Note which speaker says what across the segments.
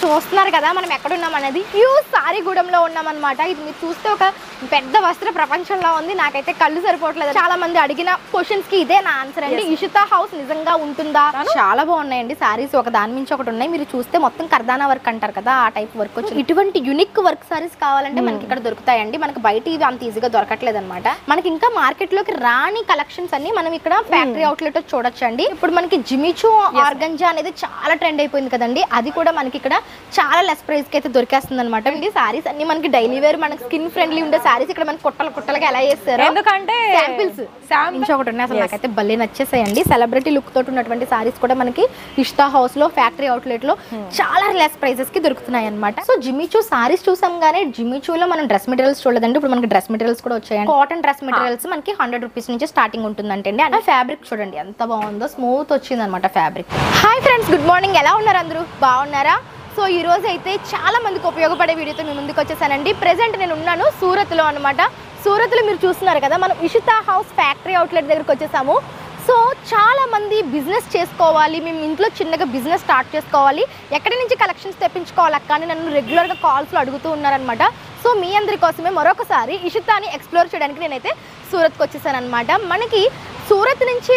Speaker 1: చూస్తున్నారు కదా మనం ఎక్కడ ఉన్నాం అనేది సారీగూడెంలో ఉన్నామన్నమాట. ఇది మీరు చూస్తే ఒక పెద్ద వస్త్ర ప్రపంచంలో ఉంది. నాకైతే కళ్ళు సరిపోవట్లేదు. చాలా మంది అడిగిన క్వశ్చన్స్ కి ఇదే నా ఆన్సర్ అండి. ఇషితా హౌస్ నిజంగా ఉంటుందా? చాలా బాగున్నాయండి సారీస్, ఒక దాని మించి ఒకటి ఉన్నాయి. మీరు చూస్తే మొత్తం కర్దానా వర్క్ అంటారు కదా, ఆ టైప్ వర్క్ వచ్చి ఇటువంటి యూనిక్ వర్క్ సారీస్ కావాలంటే మనకి ఇక్కడ దొరుకుతాయండి. మనకి బయట ఇవి అంత ఈజీగా దొరకట్లేదు అనమాట. మనకి ఇంకా మార్కెట్ లోకి రాని కలెక్షన్స్ అన్ని మనం ఇక్కడ ఫ్యాక్టరీ అవుట్లెట్ చూడొచ్చండి. ఇప్పుడు మనకి జిమిచూ ఆర్గంజా అనేది చాలా ట్రెండ్ అయిపోయింది కదండి, అది కూడా మనకి ఇక్కడ చాలా లెస్ ప్రైస్ కి అయితే దొరికేస్తుంది అనమాట. ఇది సారీస్ అన్ని మనకి డైలీ వేర్, మనకి స్కిన్ ఫ్రెండ్లీ ఉండే సారీస్ ఇక్కడ మనకి కుట్టలుగా ఎలా చేస్తారు, ఎందుకంటే శాంపిల్స్ ఒకటి ఉన్నాయి. అసలు నాకైతే భలే నచ్చేసాయండి. సెలబ్రిటీ లుక్ తోటి ఉన్నటువంటి సారీస్ కూడా మనకి ఇషితా హౌస్ లో ఫ్యాక్టరీ అవుట్లెట్ లో చాలా లెస్ ప్రైసెస్ కి దొరుకుతున్నాయి అనమాట. సో జిమిచూ సారీస్ చూసాం గానీ జిమిచూలో మనం డ్రెస్ మెటీరియల్స్ చూడదండి. ఇప్పుడు మనకి డ్రెస్ మెటీరియల్స్ కూడా వచ్చాయండి. కాటన్ డ్రెస్ మెటీరియల్స్ మనకి 100 రూపీస్ నుంచి స్టార్టింగ్ ఉంటుందంటే అండి. అంటే ఫ్యాబ్రిక్ చూడండి ఎంత బాగుందో, స్మూత్ వచ్చింది అనమాట fabric. Hi friends, good morning. ఎలా ఉన్నారు అందరూ? బాగున్నారా? సో ఈ రోజు అయితే చాలా మందికి ఉపయోగపడే వీడియోతో మీ ముందుకు వచ్చేసానండి. ప్రెసెంట్ నేను ఉన్నాను సూరత్లో అనమాట. సూరత్లో మీరు చూస్తున్నారు కదా, మనం ఇషితా హౌస్ ఫ్యాక్టరీ అవుట్లెట్ దగ్గరికి వచ్చేసాము. సో చాలా మంది బిజినెస్ చేసుకోవాలి, మేము ఇంట్లో చిన్నగా బిజినెస్ స్టార్ట్ చేసుకోవాలి, ఎక్కడి నుంచి కలెక్షన్స్ తెప్పించుకోవాలి అక్క అని నన్ను రెగ్యులర్గా కాల్స్లో అడుగుతూ ఉన్నారనమాట. సో మీ అందరి కోసమే మరొకసారి ఇషితాని ఎక్స్ప్లోర్ చేయడానికి నేనైతే సూరత్కి వచ్చేసాను అనమాట. మనకి సూరత్ నుంచి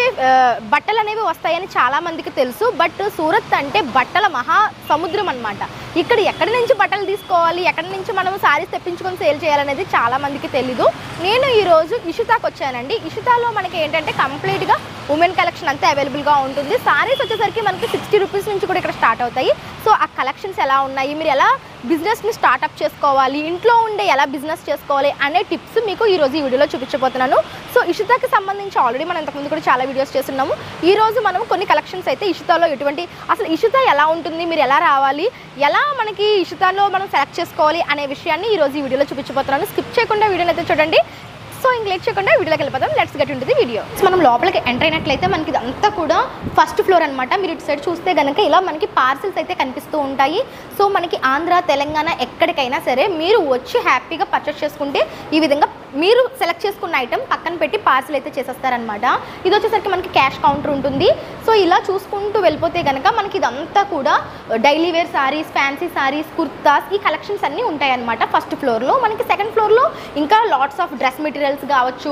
Speaker 1: బట్టలు అనేవి వస్తాయని చాలా మందికి తెలుసు, బట్ సూరత్ అంటే బట్టల మహా సముద్రం అనమాట. ఇక్కడ ఎక్కడి నుంచి బట్టలు తీసుకోవాలి, ఎక్కడి నుంచి మనం సారీస్ తెప్పించుకొని సేల్ చేయాలనేది చాలా మందికి తెలీదు. నేను ఈరోజు ఇషితాకి వచ్చానండి. ఇషితాలో మనకి ఏంటంటే కంప్లీట్గా ఉమెన్ కలెక్షన్ అంతా అవైలబుల్గా ఉంటుంది. సారీస్ వచ్చేసరికి మనకి 60 రూపీస్ నుంచి కూడా ఇక్కడ స్టార్ట్ అవుతాయి. సో ఆ కలెక్షన్స్ ఎలా ఉన్నాయి, మీరు ఎలా బిజినెస్ని స్టార్ట్అప్ చేసుకోవాలి, ఇంట్లో ఉండే ఎలా బిజినెస్ చేసుకోవాలి అనే టిప్స్ మీకు ఈరోజు ఈ వీడియోలో చూపించబోతున్నాను. సో ఇషితాకి సంబంధించి ఆల్రెడీ మనం ఇంతకుముందు కూడా చాలా వీడియోస్ చేస్తున్నాము. ఈ రోజు మనం కొన్ని కలెక్షన్స్ అయితే ఇషితాలో ఎటువంటి, అసలు ఇషితా ఎలా ఉంటుంది, మీరు ఎలా రావాలి, ఎలా మనకి ఇషితాలో మనం సెలెక్ట్ చేసుకోవాలి అనే విషయాన్ని ఈరోజు ఈ వీడియోలో చూపించబోతున్నాను. స్కిప్ చేయకుండా వీడియోని అయితే చూడండి. సో ఇంక లేట్ చేయకుండా వీడియోకి వెళ్ళిపోతాం. Let's get into the video. మనం లోపలికి ఎంటర్ అయినట్లయితే మనకి ఇదంతా కూడా ఫస్ట్ ఫ్లోర్ అనమాట. మీరు ఇటు సైడ్ చూస్తే కనుక ఇలా మనకి పార్సిల్స్ అయితే కనిపిస్తూ ఉంటాయి. సో మనకి ఆంధ్ర, తెలంగాణ ఎక్కడికైనా సరే మీరు వచ్చి హ్యాపీగా పర్చేస్ చేసుకుంటే ఈ విధంగా మీరు సెలెక్ట్ చేసుకున్న ఐటమ్ పక్కన పెట్టి పార్సిల్ అయితే చేసేస్తారనమాట. ఇది వచ్చేసరికి మనకి క్యాష్ కౌంటర్ ఉంటుంది. సో ఇలా చూసుకుంటూ వెళ్ళిపోతే కనుక మనకి ఇదంతా కూడా daily wear saris, fancy saris, kurtas, ఈ కలెక్షన్స్ అన్నీ ఉంటాయి అనమాట ఫస్ట్ ఫ్లోర్లో. మనకి సెకండ్ ఫ్లోర్లో ఇంకా లాట్స్ ఆఫ్ డ్రెస్ మెటీరియల్స్ కావచ్చు,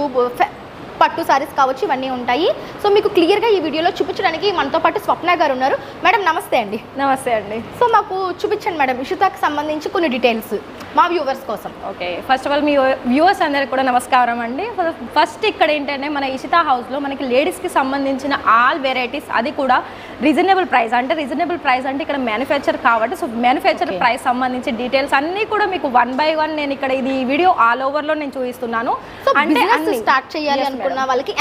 Speaker 1: పట్టు సారీస్ కావచ్చు, ఇవన్నీ ఉంటాయి. సో మీకు క్లియర్గా ఈ వీడియోలో చూపించడానికి మనతో పాటు స్వప్న గారు ఉన్నారు. మేడం నమస్తే అండి.
Speaker 2: నమస్తే అండి.
Speaker 1: సో మాకు చూపించండి మేడం ఇషితాకి సంబంధించి కొన్ని డీటెయిల్స్ మా వ్యూవర్స్ కోసం.
Speaker 2: Okay, first of all me viewers అందరికి కూడా నమస్కారం అండి. ఫస్ట్ ఇక్కడ ఏంటంటే మన ఇషితా హౌస్లో మనకి లేడీస్కి సంబంధించిన ఆల్ వెరైటీస్, అది కూడా రీజనబుల్ ప్రైస్. అంటే రీజనబుల్ ప్రైస్ అంటే ఇక్కడ మ్యానుఫ్యాక్చర్ కాబట్టి, సో మ్యానుఫ్యాక్చర్ ప్రైస్ సంబంధించి డీటెయిల్స్ అన్నీ కూడా మీకు 1 by 1 నేను ఇక్కడ ఇది వీడియో ఆల్ ఓవర్లో నేను చూపిస్తున్నాను.
Speaker 1: సో అంటే స్టార్ట్ చేయాలి అనుకున్న వాళ్ళకి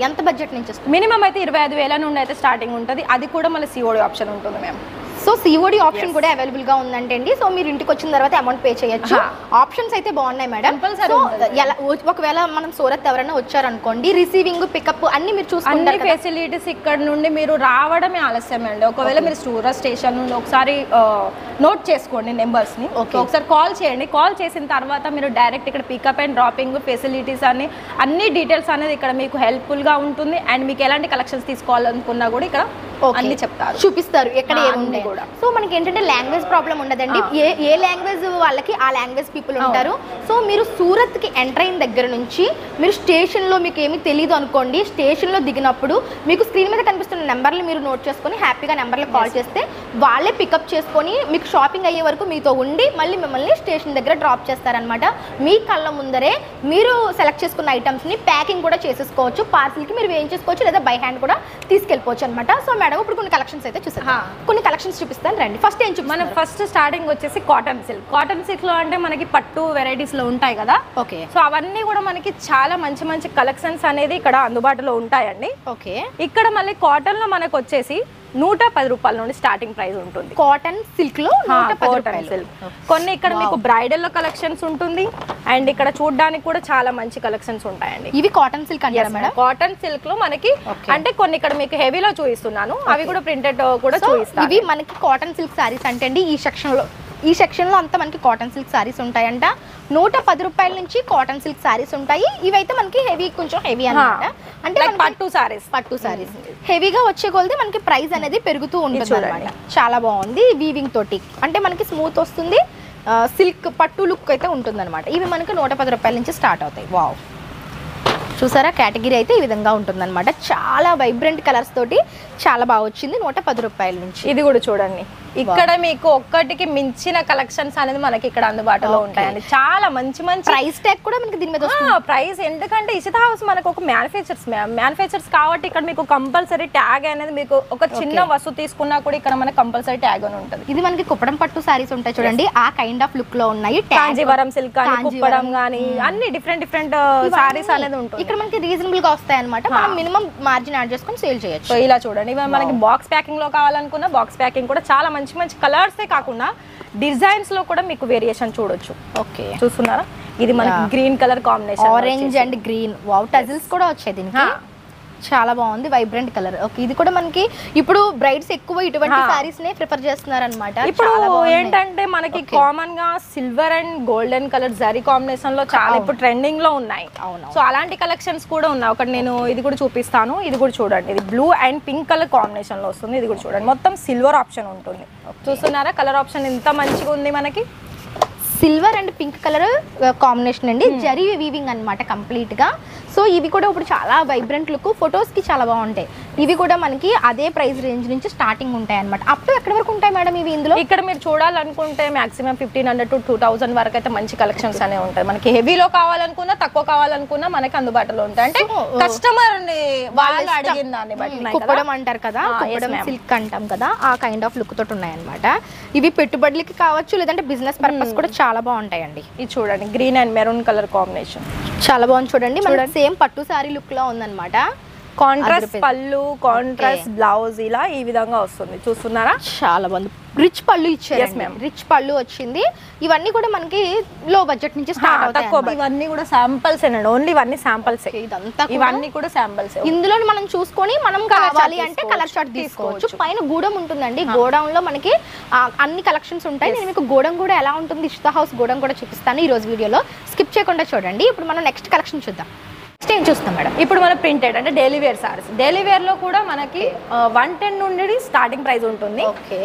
Speaker 1: ఎంత బడ్జెట్ నుంచి
Speaker 2: మినిమం అయితే 25,000 నుండి అయితే స్టార్టింగ్ ఉంటుంది. అది కూడా మళ్ళీ సిఓడి ఆప్షన్ ఉంటుంది మ్యామ్.
Speaker 1: సో సిఓడి ఆప్షన్ కూడా అవైలబుల్ గా ఉందంటే అండి. సో మీరు ఇంటికి వచ్చిన తర్వాత అమౌంట్ పే చేయొచ్చు. ఆప్షన్స్ అయితే బాగున్నాయి మేడం. సో ఒకవేళ మనం సూరత్ ఎవరైనా వచ్చారనుకోండి, రిసీవింగ్, పికప్ అన్ని మీరు చూసుకుంటారు.
Speaker 2: అన్ని ఫెసిలిటీస్ ఇక్కడ నుండి మీరు రావడమే ఆలస్యం అండి. ఒకవేళ మీరు సూరత్ స్టేషన్ నుండి ఒకసారి నోట్ చేసుకోండి నెంబర్స్ని, ఒకసారి కాల్ చేయండి. కాల్ చేసిన తర్వాత మీరు డైరెక్ట్ ఇక్కడ పికప్ అండ్ డ్రాపింగ్ ఫెసిలిటీస్ అన్ని డీటెయిల్స్ అనేది ఇక్కడ మీకు హెల్ప్ఫుల్గా ఉంటుంది. అండ్ మీకు ఎలాంటి కలెక్షన్స్ తీసుకోవాలనుకున్నా కూడా ఇక్కడ అన్ని చెప్తారు,
Speaker 1: చూపిస్తారు ఎక్కడ ఏముంది కూడా. సో మనకి ఏంటంటే లాంగ్వేజ్ ప్రాబ్లం ఉండదండి. ఏ లాంగ్వేజ్ వాళ్ళకి ఆ లాంగ్వేజ్ పీపుల్ ఉంటారు. సో మీరు సూరత్కి ఎంటర్ అయిన దగ్గర నుంచి మీరు స్టేషన్లో మీకు ఏమీ తెలియదు అనుకోండి, స్టేషన్లో దిగినప్పుడు మీకు స్క్రీన్ మీద కనిపిస్తున్న నెంబర్లు మీరు నోట్ చేసుకొని హ్యాపీగా నెంబర్లు కాల్ చేస్తే వాళ్ళే పికప్ చేసుకొని మీకు షాపింగ్ అయ్యే వరకు మీతో ఉండి మళ్ళీ మిమ్మల్ని స్టేషన్ దగ్గర డ్రాప్ చేస్తారనమాట. మీ కళ్ళ ముందరే మీరు సెలెక్ట్ చేసుకున్న ఐటమ్స్ని ప్యాకింగ్ కూడా చేసేసుకోవచ్చు. పార్సిల్కి మీరు వేయించేసుకోవచ్చు, లేదా బై హ్యాండ్ కూడా తీసుకెళ్ళిపోవచ్చు అనమాట. సో మేడం ఇప్పుడు కొన్ని కలెక్షన్స్ అయితే చూసారు, కొన్ని కలెక్షన్స్ చూపిస్తాను రండి. ఫస్ట్ ఏం చూపిస్తాను?
Speaker 2: మనం ఫస్ట్ స్టార్టింగ్ వచ్చేసి కాటన్ సిల్క్. కాటన్ సిల్క్ లో అంటే మనకి పట్టు వెరైటీస్ లో ఉంటాయి కదా.
Speaker 1: ఓకే,
Speaker 2: సో అవన్నీ కూడా మనకి చాలా మంచి మంచి కలెక్షన్స్ అనేది ఇక్కడ అందుబాటులో ఉంటాయండి.
Speaker 1: ఓకే,
Speaker 2: ఇక్కడ మళ్ళీ కాటన్ లో మనకు వచ్చేసి 110 రూపాయల నుండి స్టార్టింగ్ ప్రైస్ ఉంటుంది.
Speaker 1: కాటన్ సిల్క్ లో
Speaker 2: కాటన్ సిల్క్. కొన్ని ఇక్కడ మీకు బ్రైడల్ లో కలెక్షన్స్ ఉంటుంది. అండ్ ఇక్కడ చూడడానికి కూడా చాలా మంచి కలెక్షన్స్ ఉంటాయండి.
Speaker 1: ఇవి కాటన్ సిల్క్ అంటారా మేడం?
Speaker 2: కాటన్ సిల్క్ లో మనకి అంటే కొన్ని ఇక్కడ మీకు హెవీలో చూపిస్తున్నాను, అవి కూడా ప్రింటెడ్ కూడా చూపిస్తాను.
Speaker 1: ఇవి మనకి కాటన్ సిల్క్ సారీస్ అంటే అండి ఈ సెక్షన్ లో ఈ సెక్షన్లో అంతా మనకి కాటన్ సిల్క్ సారీస్ ఉంటాయంట. 110 రూపాయల నుంచి కాటన్ సిల్క్ సారీస్ ఉంటాయి. ఇవైతే మనకి హెవీ, కొంచెం హెవీ అన్నమాట. అంటే
Speaker 2: పట్టు సారీస్
Speaker 1: హెవీగా వచ్చే కొలది మనకి ప్రైస్ అనేది పెరుగుతూ ఉంటుంది అన్నమాట. చాలా బాగుంది వీవింగ్ తోటి, అంటే మనకి స్మూత్ వస్తుంది, సిల్క్ పట్టు లుక్ అయితే ఉంటుంది అనమాట. ఇవి మనకి 110 రూపాయల నుంచి స్టార్ట్ అవుతాయి. వావ్, చూసారా కేటగిరీ అయితే ఈ విధంగా ఉంటుందన్నమాట. చాలా వైబ్రెంట్ కలర్స్ తోటి చాలా బాగా వచ్చింది 110 రూపాయల నుంచి.
Speaker 2: ఇది కూడా చూడండి, ఇక్కడ మీకు ఒక్కటికి మించిన కలెక్షన్స్ అనేది మనకి ఇక్కడ అందుబాటులో ఉంటాయండి. చాలా మంచి మంచి
Speaker 1: ప్రైస్ ట్యాగ్ కూడా మనకి దీని మీద వస్తుంది.
Speaker 2: ప్రైస్ ఎందుకంటే ఇషితా హౌస్ మనకు ఒక మ్యానుఫ్యాక్చర్స్ కాబట్టి ఇక్కడ మీకు కంపల్సరీ ట్యాగ్ అనేది, మీకు ఒక చిన్న వస్తువు తీసుకున్నా కూడా ఇక్కడ మనకి కంపల్సరీ ట్యాగ్ అని ఉంటుంది.
Speaker 1: ఇది మనకి కుప్పడం పట్టు సారీస్ ఉంటాయి చూడండి, ఆ కైండ్ ఆఫ్ లుక్ లో ఉన్నాయి.
Speaker 2: కాంజీవరం సిల్క్ కానీ కుప్పడం కానీ అన్ని డిఫరెంట్ సారీస్ అనేది ఉంటుంది.
Speaker 1: ఇక్కడ మనకి రీజనబుల్ గా వస్తాయి అనమాట. మనం మినిమం మార్జిన్ యాడ్ చేసుకొని సేల్ చేయొచ్చు.
Speaker 2: సో ఇలా చూడండి, ఇవి మనకి బాక్స్ ప్యాకింగ్ లో కావాలనుకున్న బాక్స్ ప్యాకింగ్ కూడా చాలా మంచి మంచి కలర్సే కాకుండా డిజైన్స్ లో కూడా మీకు వేరియేషన్ చూడొచ్చు.
Speaker 1: ఓకే,
Speaker 2: చూస్తున్నారా, ఇది మనకి green colour combination,
Speaker 1: orange and green. Wow, tassels కూడా వచ్చాయి దీనికి. చాలా బాగుంది, వైబ్రెంట్ కలర్. ఓకే, ఇది కూడా మనకి ఇప్పుడు బ్రైడ్స్ ఎక్కువ ఇటువంటి సారీస్ నే ప్రిఫర్ చేస్తున్నారు అనమాట.
Speaker 2: ఇప్పుడు ఏంటంటే మనకి కామన్ గా silver and golden colour zari combination లో చాలా ఇప్పుడు ట్రెండింగ్ లో ఉన్నాయి. సో అలాంటి కలెక్షన్స్ కూడా ఉన్నాయి. ఒకటి నేను ఇది కూడా చూపిస్తాను. ఇది కూడా చూడండి, ఇది blue and pink colour combination లో వస్తుంది. ఇది కూడా చూడండి, మొత్తం సిల్వర్ ఆప్షన్ ఉంటుంది. చూస్తున్నారా కలర్ ఆప్షన్ ఎంత మంచిగా ఉంది మనకి.
Speaker 1: Silver and pink colour combination అండి, జరీ వీవింగ్ అనమాట కంప్లీట్ గా. సో ఇవి కూడా ఇప్పుడు చాలా వైబ్రెంట్ లుక్, ఫొటోస్ కి చాలా బాగుంటాయి. ఇవి కూడా మనకి అదే ప్రైస్ రేంజ్ నుంచి స్టార్టింగ్ ఉంటాయి అనమాట. అప్ టు ఎక్కడి వరకు ఉంటాయి మేడం ఇవి ఇందులో?
Speaker 2: ఇక్కడ మీరు చూడాలనుకుంటే మాక్సిమం 1500 to 2000 వరకు అయితే మంచి కలెక్షన్స్ అనేవి ఉంటాయి. మనకి హెవీలో కావాలనుకున్నా, తక్కువ కావాలనుకున్నా మనకి అందుబాటులో ఉంటాయి. అంటే కస్టమర్ వాళ్ళు అడిగిన దాన్ని బట్టి.
Speaker 1: కుప్పడం అంటారు కదా, కుప్పడం సిల్క్ అంటాం కదా, ఆ కైండ్ ఆఫ్ లుక్ తోటి ఉన్నాయి అనమాట. ఇవి పెట్టుబడులకి కావచ్చు, లేదంటే బిజినెస్ పర్పస్ కూడా చాలా బాగుంటాయండి.
Speaker 2: ఇది చూడండి, green and maroon colour combination
Speaker 1: చాలా బాగుంది చూడండి. మనకి సేమ్ పట్టు సారీ లుక్ లో ఉందన్నమాట.
Speaker 2: కాంట్రాస్ట్ పళ్ళు, కాంట్రాస్ట్ బ్లౌజ్ ఇలా ఈ విధంగా వస్తుంది. చూస్తున్నారా,
Speaker 1: చాలా బాగుంది. రిచ్ పళ్ళు ఇచ్చారు, రిచ్ పళ్ళు వచ్చింది. ఇవన్నీ కూడా మనకి లో బడ్జెట్ నుంచి స్టార్ట్ అవుతాయి.
Speaker 2: ఇవన్నీ కూడా శాంపిల్స్ అండి, ఓన్లీ ఇవన్నీ శాంపిల్స్.
Speaker 1: ఇదంతా
Speaker 2: ఇవన్నీ కూడా శాంపిల్స్.
Speaker 1: ఇందులో మనం చూసుకొని మనం కావాలి అంటే కలర్ షార్ట్ తీసుకోవచ్చు. పైన గూడం ఉంటుందండి, గోడౌన్ లో మనకి అన్ని కలెక్షన్స్ ఉంటాయి. నేను మీకు గోడౌన్ కూడా ఎలా ఉంటుంది, ఇషితా హౌస్ గోడౌన్ కూడా చూపిస్తాను ఈ రోజు వీడియోలో. స్కిప్ చేయకుండా చూడండి. ఇప్పుడు మనం నెక్స్ట్ కలెక్షన్ చూద్దాం. నెక్స్ట్ ఏం చూస్తాం మేడం?
Speaker 2: ఇప్పుడు మనం ప్రింటెడ్ అంటే daily wear saris. Daily wear లో కూడా మనకి 110 నుండి స్టార్టింగ్ ప్రైస్ ఉంటుంది.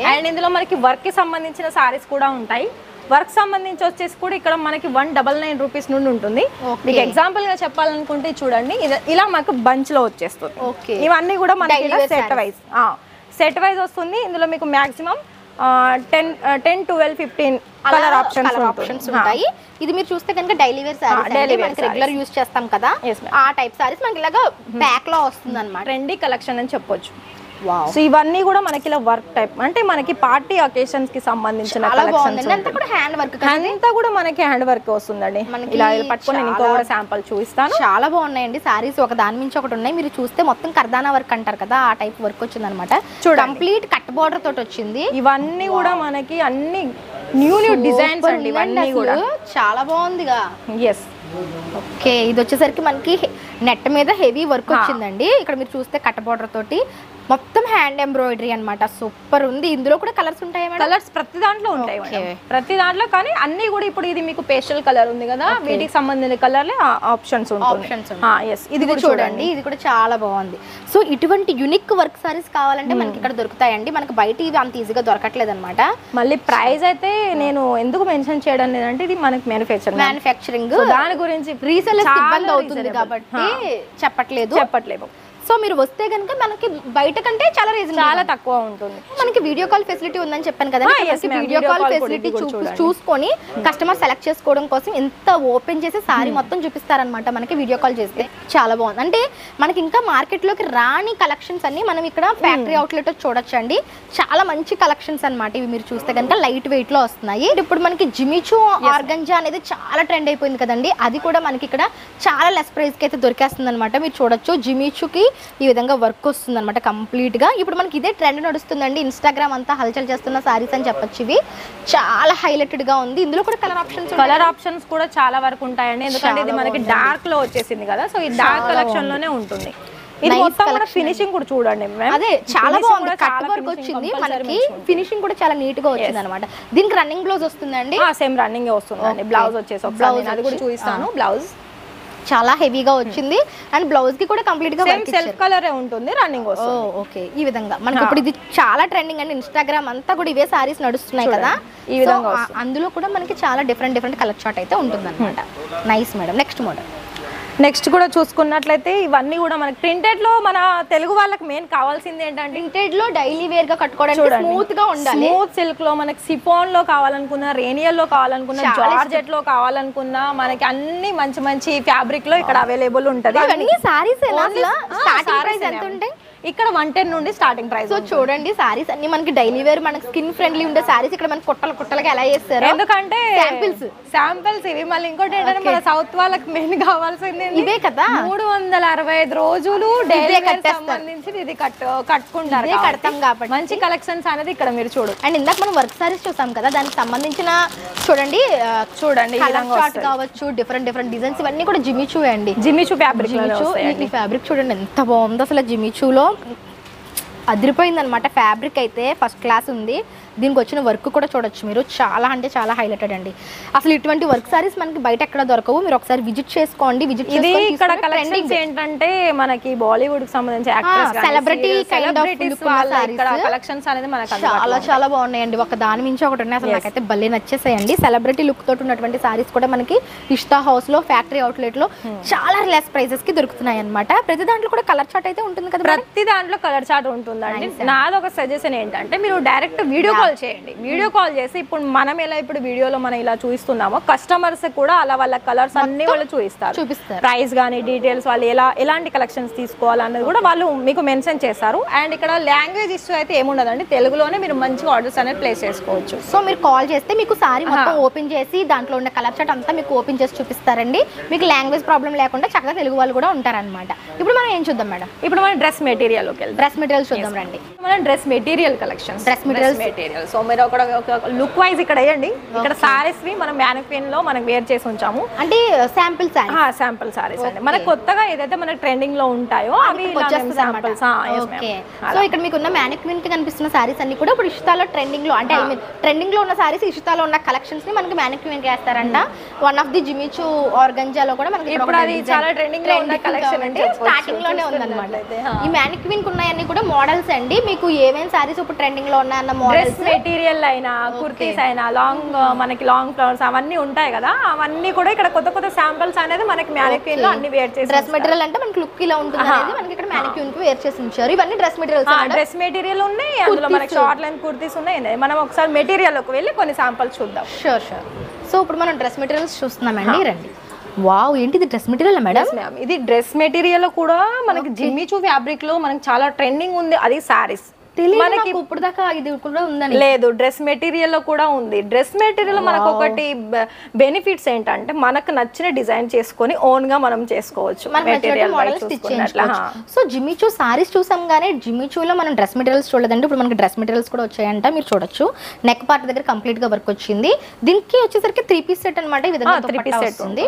Speaker 2: అండ్ ఇందులో మనకి వర్క్ కి సంబంధించిన సారీస్ కూడా ఉంటాయి. వర్క్ సంబంధించి వచ్చేసి కూడా ఇక్కడ మనకి 199 రూపీస్ నుండి ఉంటుంది. మీకు ఎగ్జాంపుల్ గా చెప్పాలనుకుంటే చూడండి, ఇలా మనకు బంచ్ లో వచ్చేస్తుంది. ఇవన్నీ కూడా మనకి సెట్ వైజ్ వస్తుంది. ఇందులో మీకు మాక్సిమం 10, 12, 15 కలర్ ఆప్షన్స్ ఉంటాయి.
Speaker 1: ఇది మీరు చూస్తే కనుక డైలీ వేర్ సారీస్, మనకి రెగ్యులర్ యూస్ చేస్తాం కదా, ఆ టైప్ సారీస్ మనకి ఇలాగా బ్యాక్ లో వస్తుంది అనమాట.
Speaker 2: ట్రెండీ కలెక్షన్ అని చెప్పొచ్చు. సో ఇవన్నీ కూడా మనకి ఇలా వర్క్ టైప్, అంటే మనకి పార్టీ అకేషన్స్ కి సంబంధించిన కలెక్షన్స్.
Speaker 1: అంతా కూడా హ్యాండ్ వర్క్,
Speaker 2: అంతా కూడా మనకి హ్యాండ్ వర్క్ వస్తుందండి. ఇలా పట్టుకొని నేను ఇంకో కూడా శాంపుల్ చూపిస్తాను.
Speaker 1: చాలా బాగున్నాయండి సారీస్, ఒక దాని మించి ఒకటి ఉన్నాయి. మీరు చూస్తే మొత్తం కర్దానా వర్క్ అంటారు కదా, ఆ టైప్ వర్క్ వచ్చింది అనమాట. కంప్లీట్ కట్ బోర్డర్ తోటి వచ్చింది.
Speaker 2: ఇవన్నీ కూడా మనకి అన్ని న్యూ డిజైన్స్ అండి. ఇవన్నీ కూడా
Speaker 1: చాలా బాగుందిగా.
Speaker 2: ఎస్,
Speaker 1: ఓకే, ఇది వచ్చేసరికి మనకి నెట్ మీద హెవీ వర్క్ వచ్చిందండి. ఇక్కడ మీరు చూస్తే కట్ బోర్డర్ తోటి మొత్తం హ్యాండ్ ఎంబ్రాయిడరీ అన్నమాట. సూపర్ ఉంది. ఇందులో కూడా కలర్స్ ఉంటాయి మేడం?
Speaker 2: కలర్స్ ప్రతి దాంట్లో ఉంటాయి, ప్రతి దాంట్లో. కానీ అన్ని కూడా ఇప్పుడు ఇది మీకు పేస్టల్ కలర్ ఉంది కదా, వీటికి సంబంధించిన కలర్లే ఆప్షన్స్ ఉంటాయి.
Speaker 1: ఇది కూడా చూడండి, ఇది కూడా చాలా బాగుంది. సో ఇటువంటి యూనిక్ వర్క్ సారీస్ కావాలంటే మనకి ఇక్కడ దొరుకుతాయండి. మనకి బయట ఇవి అంత ఈజీగా దొరకట్లేదు అనమాట.
Speaker 2: మళ్ళీ ప్రైస్ అయితే నేను ఎందుకు మెన్షన్ చేయడం లేదంటే ఇది మనకి మ్యానుఫ్యాక్చరింగ్, దాని గురించి
Speaker 1: రీసేల్ ఇబ్బంది అవుతుంది కాబట్టి చెప్పట్లేదు. సో మీరు వస్తే కనుక మనకి బయట కంటే చాలా
Speaker 2: తక్కువ ఉంటుంది.
Speaker 1: మనకి వీడియో కాల్ ఫెసిలిటీ ఉందని చెప్పాను కదా, వీడియో కాల్ ఫెసిలిటీ చూసుకొని కస్టమర్ సెలెక్ట్ చేసుకోవడం కోసం ఎంత ఓపెన్ చేసి సారీ మొత్తం చూపిస్తారనమాట మనకి వీడియో కాల్ చేస్తే. చాలా బాగుంది. అంటే మనకి ఇంకా మార్కెట్ లోకి రాని కలెక్షన్స్ అన్ని మనం ఇక్కడ ఫ్యాక్టరీ అవుట్లెట్ చూడొచ్చండి. చాలా మంచి కలెక్షన్స్ అనమాట ఇవి. మీరు చూస్తే కనుక లైట్ వెయిట్ లో వస్తున్నాయి. ఇప్పుడు మనకి జిమిచూ ఆర్గంజా అనేది చాలా ట్రెండ్ అయిపోయింది కదండి, అది కూడా మనకి ఇక్కడ చాలా లెస్ ప్రైస్ కి అయితే దొరికేస్తుంది అనమాట. మీరు చూడొచ్చు, జిమిచూకి ఈ విధంగా వర్క్ వస్తుంది అనమాట కంప్లీట్ గా. ఇప్పుడు మనకి ఇదే ట్రెండ్ నడుస్తుందండి, ఇన్స్టాగ్రామ్ అంతా హల్చల్ చేస్తున్న సారీస్ అని చెప్పొచ్చు. ఇవి చాలా హైలైటెడ్ గా ఉంది. ఇందులో కూడా కలర్ ఆప్షన్స్
Speaker 2: కూడా చాలా వరకు ఉంటాయండి. ఎందుకంటే ఇది మనకి డార్క్ లో వచ్చేసింది కదా, సో ఈ డార్క్ కలెక్షన్ లోనే ఉంటుంది. ఇది మొత్తం కూడా ఫినిషింగ్ కూడా చూడండి మ్యామ్.
Speaker 1: అదే చాలా బాగుంది, కట్ వర్క్ వచ్చింది మనకి, ఫినిషింగ్ కూడా చాలా నీట్ గా వచ్చింది అనమాట. దీనికి రన్నింగ్ బ్లౌజ్ వస్తుందండి?
Speaker 2: సేమ్ రన్నింగ్ వస్తుందండి. బ్లౌజ్ వచ్చేసి ఒకసారి అది కూడా చూపిస్తాను. బ్లౌజ్
Speaker 1: చాలా హెవీగా వచ్చింది అండ్ బ్లౌజ్ కి కూడా కంప్లీట్ గా
Speaker 2: సెల్ఫ్ కలర్ ఉంటుంది, రన్నింగ్ వస్తుంది.
Speaker 1: ఓకే, ఈ విధంగా మనకి ఇప్పుడు ఇది చాలా ట్రెండింగ్ అండి, ఇన్స్టాగ్రామ్ అంతా కూడా ఇవే సారీస్ నడుస్తున్నాయి కదా,
Speaker 2: ఈ విధంగా
Speaker 1: అందులో కూడా మనకి చాలా డిఫరెంట్ కలర్ చార్ట్ అయితే ఉంటుంది అనమాట. Nice madam. Next model.
Speaker 2: Next కూడా చూసుకున్నట్లయితే ఇవన్నీ కూడా మనకి ప్రింటెడ్ లో మన తెలుగు వాళ్ళకి మెయిన్ కావాల్సింది ఏంటంటే
Speaker 1: ప్రింటెడ్ లో డైలీ వేర్ గా కట్టుకోవడానికి స్మూత్ గా ఉండాలి.
Speaker 2: స్మూత్ సిల్క్ లో మనకి సిఫాన్ లో కావాలనుకున్నా, రేనియల్ లో కావాలనుకున్నా, జార్జెట్ లో కావాలనుకున్నా మనకి అన్ని మంచి మంచి ఫ్యాబ్రిక్ లో ఇక్కడ అవైలబుల్ ఉంటది.
Speaker 1: ఇవన్నీ సారీస్ స్టార్టింగ్ ప్రైస్ ఎంత ఉంటాయి?
Speaker 2: ఇక్కడ 110 నుండి స్టార్టింగ్ ప్రైస్.
Speaker 1: సో చూడండి సారీస్ అన్ని మనకి డైలీ వేర్, మనకి స్కిన్ ఫ్రెండ్లీ ఉండే సారీస్ ఇక్కడ మనకి కుట్టలుగా ఎలా చేస్తారు,
Speaker 2: ఎందుకంటే శాంపిల్స్ ఇవి. మళ్ళీ ఇంకోటి ఏంటంటే మన సౌత్ వాళ్ళకి మెయిన్ కావాల్సింది
Speaker 1: ఇవే కదా,
Speaker 2: 365 రోజులు డైలీ సంబంధించి ఇది కట్టుకుంటారు,
Speaker 1: కడతాం కాబట్టి
Speaker 2: మంచి కలెక్షన్స్ అనేది ఇక్కడ మీరు చూడు.
Speaker 1: అండ్ ఇందాక మనం వర్క్ సారీస్ చూసాం కదా, దానికి సంబంధించిన చూడండి కావచ్చు, డిఫరెంట్ డిజైన్స్ ఇవన్నీ కూడా జిమిచూ అండి.
Speaker 2: జిమిచూ ఫ్యాబ్రిక్,
Speaker 1: ఈ ఫ్యాబ్రిక్ చూడండి ఎంత బాగుందో అసలు. జిమిచూలో అదిరిపోయింది అనమాట ఫ్యాబ్రిక్ అయితే, ఫస్ట్ క్లాస్ ఉంది. దీనికి వచ్చిన వర్క్ కూడా చూడొచ్చు మీరు, చాలా అంటే చాలా హైలైటెడ్ అండి. అసలు ఇటువంటి వర్క్ సారీస్ మనకి బయట ఎక్కడ దొరకవు, మీరు ఒకసారి విజిట్ చేసుకోండి.
Speaker 2: ఇక్కడ కలెక్షన్స్ ఏంటంటే మనకి బాలీవుడ్ కి సంబంధించి యాక్టర్స్, సెలబ్రిటీస్ వాళ్ళ ఇక్కడ కలెక్షన్స్ అనేది మనకి
Speaker 1: చాలా బాగున్నాయండి. ఒక దాని మించి ఒకటి ఉన్నాయి, అసలు నాకైతే భలే నచ్చేసాయండి. సెలబ్రిటీ లుక్ తోటి ఉన్నటువంటి సారీస్ కూడా మనకి ఇష్టా హౌస్ లో, ఫ్యాక్టరీ అవుట్లెట్ లో చాలా లెస్ ప్రైసెస్ కి దొరుకుతున్నాయి అనమాట. ప్రతి దాంట్లో కూడా కలర్ చార్ట్ అయితే ఉంటుంది కదా,
Speaker 2: ప్రతి దాంట్లో కలర్ చార్ట్ ఉంటుందండి. నాది ఒక సజెషన్ ఏంటంటే మీరు డైరెక్ట్ వీడియో కాల్ చేయండి. వీడియో కాల్ చేసి ఇప్పుడు మనం ఎలా ఇప్పుడు వీడియోలో మనం ఇలా చూపిస్తున్నామో కస్టమర్స్ కూడా అలా వాళ్ళ కలర్స్ అన్ని వాళ్ళు చూపిస్తారు. ప్రైస్ కానీ డీటెయిల్స్ వాళ్ళు ఎలాంటి కలెక్షన్స్ తీసుకోవాలన్నది కూడా వాళ్ళు మీకు మెన్షన్ చేస్తారు. అండ్ ఇక్కడ లాంగ్వేజ్ ఇష్యూ అయితే ఏముండదండి, తెలుగులోనే మీరు మంచిగా ఆర్డర్స్ అనేది ప్లేస్ చేసుకోవచ్చు.
Speaker 1: సో మీరు కాల్ చేస్తే మీకు సారీ మొత్తం ఓపెన్ చేసి దాంట్లో ఉన్న కలర్ చార్ట్ అంతా మీకు ఓపెన్ చేసి చూపిస్తారండి. మీకు లాంగ్వేజ్ ప్రాబ్లం లేకుండా చక్కగా తెలుగు వాళ్ళు కూడా ఉంటారనమాట. ఇప్పుడు మనం ఏం చూద్దాం మేడం?
Speaker 2: ఇప్పుడు మనం డ్రెస్ మెటీరియల్ డ్రెస్ మెటీరియల్
Speaker 1: చూద్దాం రండి.
Speaker 2: మనం dress material collections, dress material. So మీరు ఒక లుక్ వైజ్ ఇక్కడ వేయండి. ఇక్కడ సారీస్ వి మనం మ్యానిక్విన్ లో మనం వేర్ చేసి ఉంచాము,
Speaker 1: అంటే శాంపిల్
Speaker 2: సారీస్ అండి. మనకు కొత్తగా ఏదైతే మనకి ట్రెండింగ్ లో ఉంటాయో అవి శాంపిల్స్.
Speaker 1: సో ఇక్కడ మీకు ఉన్న మ్యానిక్విన్ కి కనిపిస్తున్న సారీస్ అన్ని కూడా ఇప్పుడు ఇష్టాలో ట్రెండింగ్ లో, అంటే ట్రెండింగ్ లో ఉన్న సారీస్ ఇష్టాలో ఉన్న కలెక్షన్స్ ని మనకి మ్యానిక్విన్ కి వేస్తారంట. వన్ ఆఫ్ ది జిమిచూ ఆర్గంజాలో కూడా మనకి
Speaker 2: ఇప్పుడు అది చాలా ట్రెండింగ్ లో ఉన్న కలెక్షన్ అంటే
Speaker 1: స్టార్టింగ్ లోనే ఉందన్నమాట. ఈ మ్యానిక్విన్ కి ఉన్నాయన్నీ కూడా మోడల్స్ అండి. మీకు ఏమేమి సారీస్ ఇప్పుడు ట్రెండింగ్ లో ఉన్నాయన్న మోడల్స్,
Speaker 2: మెటీరియల్ అయినా కుర్తీస్ అయినా మనకి లాంగ్ ఫ్లవర్స్ అవన్నీ ఉంటాయి కదా, అవన్నీ కూడా ఇక్కడ కొత్త శాంపిల్స్ అనేది మనకి మ్యానిక్విన్ లో అన్ని వేర్ చేసి.
Speaker 1: డ్రెస్ మెటీరియల్ అంటే మనకి లుక్ ఇలా ఉంటుంది అనేది మనకి ఇక్కడ మ్యానిక్విన్ కి వేర్ చేసి ఉంచారు. ఇవన్నీ డ్రెస్ మెటీరియల్స్,
Speaker 2: డ్రెస్ మెటీరియల్ ఉన్నాయి, అందులో మనకి షార్ట్ లెంత్ కుర్తీస్ ఉన్నాయి. మనం ఒకసారి మెటీరియల్ లోకి వెళ్ళి కొన్ని శాంపిల్స్ చూద్దాం.
Speaker 1: షూర్. సో ఇప్పుడు మనం డ్రెస్ మెటీరియల్స్ చూస్తున్నామండి, రండి. వావ్, ఏంటిది డ్రెస్ మెటీరియల్ మేడం?
Speaker 2: ఇది డ్రెస్ మెటీరియల్ కూడా మనకి జిమ్మిచూ ఫ్యాబ్రిక్ లో మనకి చాలా ట్రెండింగ్ ఉంది. అది సారీస్
Speaker 1: మనకి ఇప్పుడు దాకా ఇది కూడా ఉందని
Speaker 2: లేదు, డ్రెస్ మెటీరియల్ లో కూడా ఉంది. డ్రెస్ మెటీరియల్ మనకు ఒకటి బెనిఫిట్స్ ఏంటంటే మనకు నచ్చిన డిజైన్ చేసుకొని ఓన్ గా మనం చేసుకోవచ్చు.
Speaker 1: సో జిమ్మిచూ సారీస్ చూసాం కానీ జిమ్మిచూలో మనం డ్రెస్ మెటీరియల్స్ చూడలేదండి. ఇప్పుడు మనకి డ్రెస్ మెటీరియల్స్ కూడా వచ్చాయంట, మీరు చూడొచ్చు. నెక్ పార్ట్ దగ్గర కంప్లీట్ గా వర్క్ వచ్చింది. దీనికి వచ్చేసరికి 3 పీస్ సెట్ అనమాట. ఈ విధంగా 3 పీస్ సెట్ ఉంది.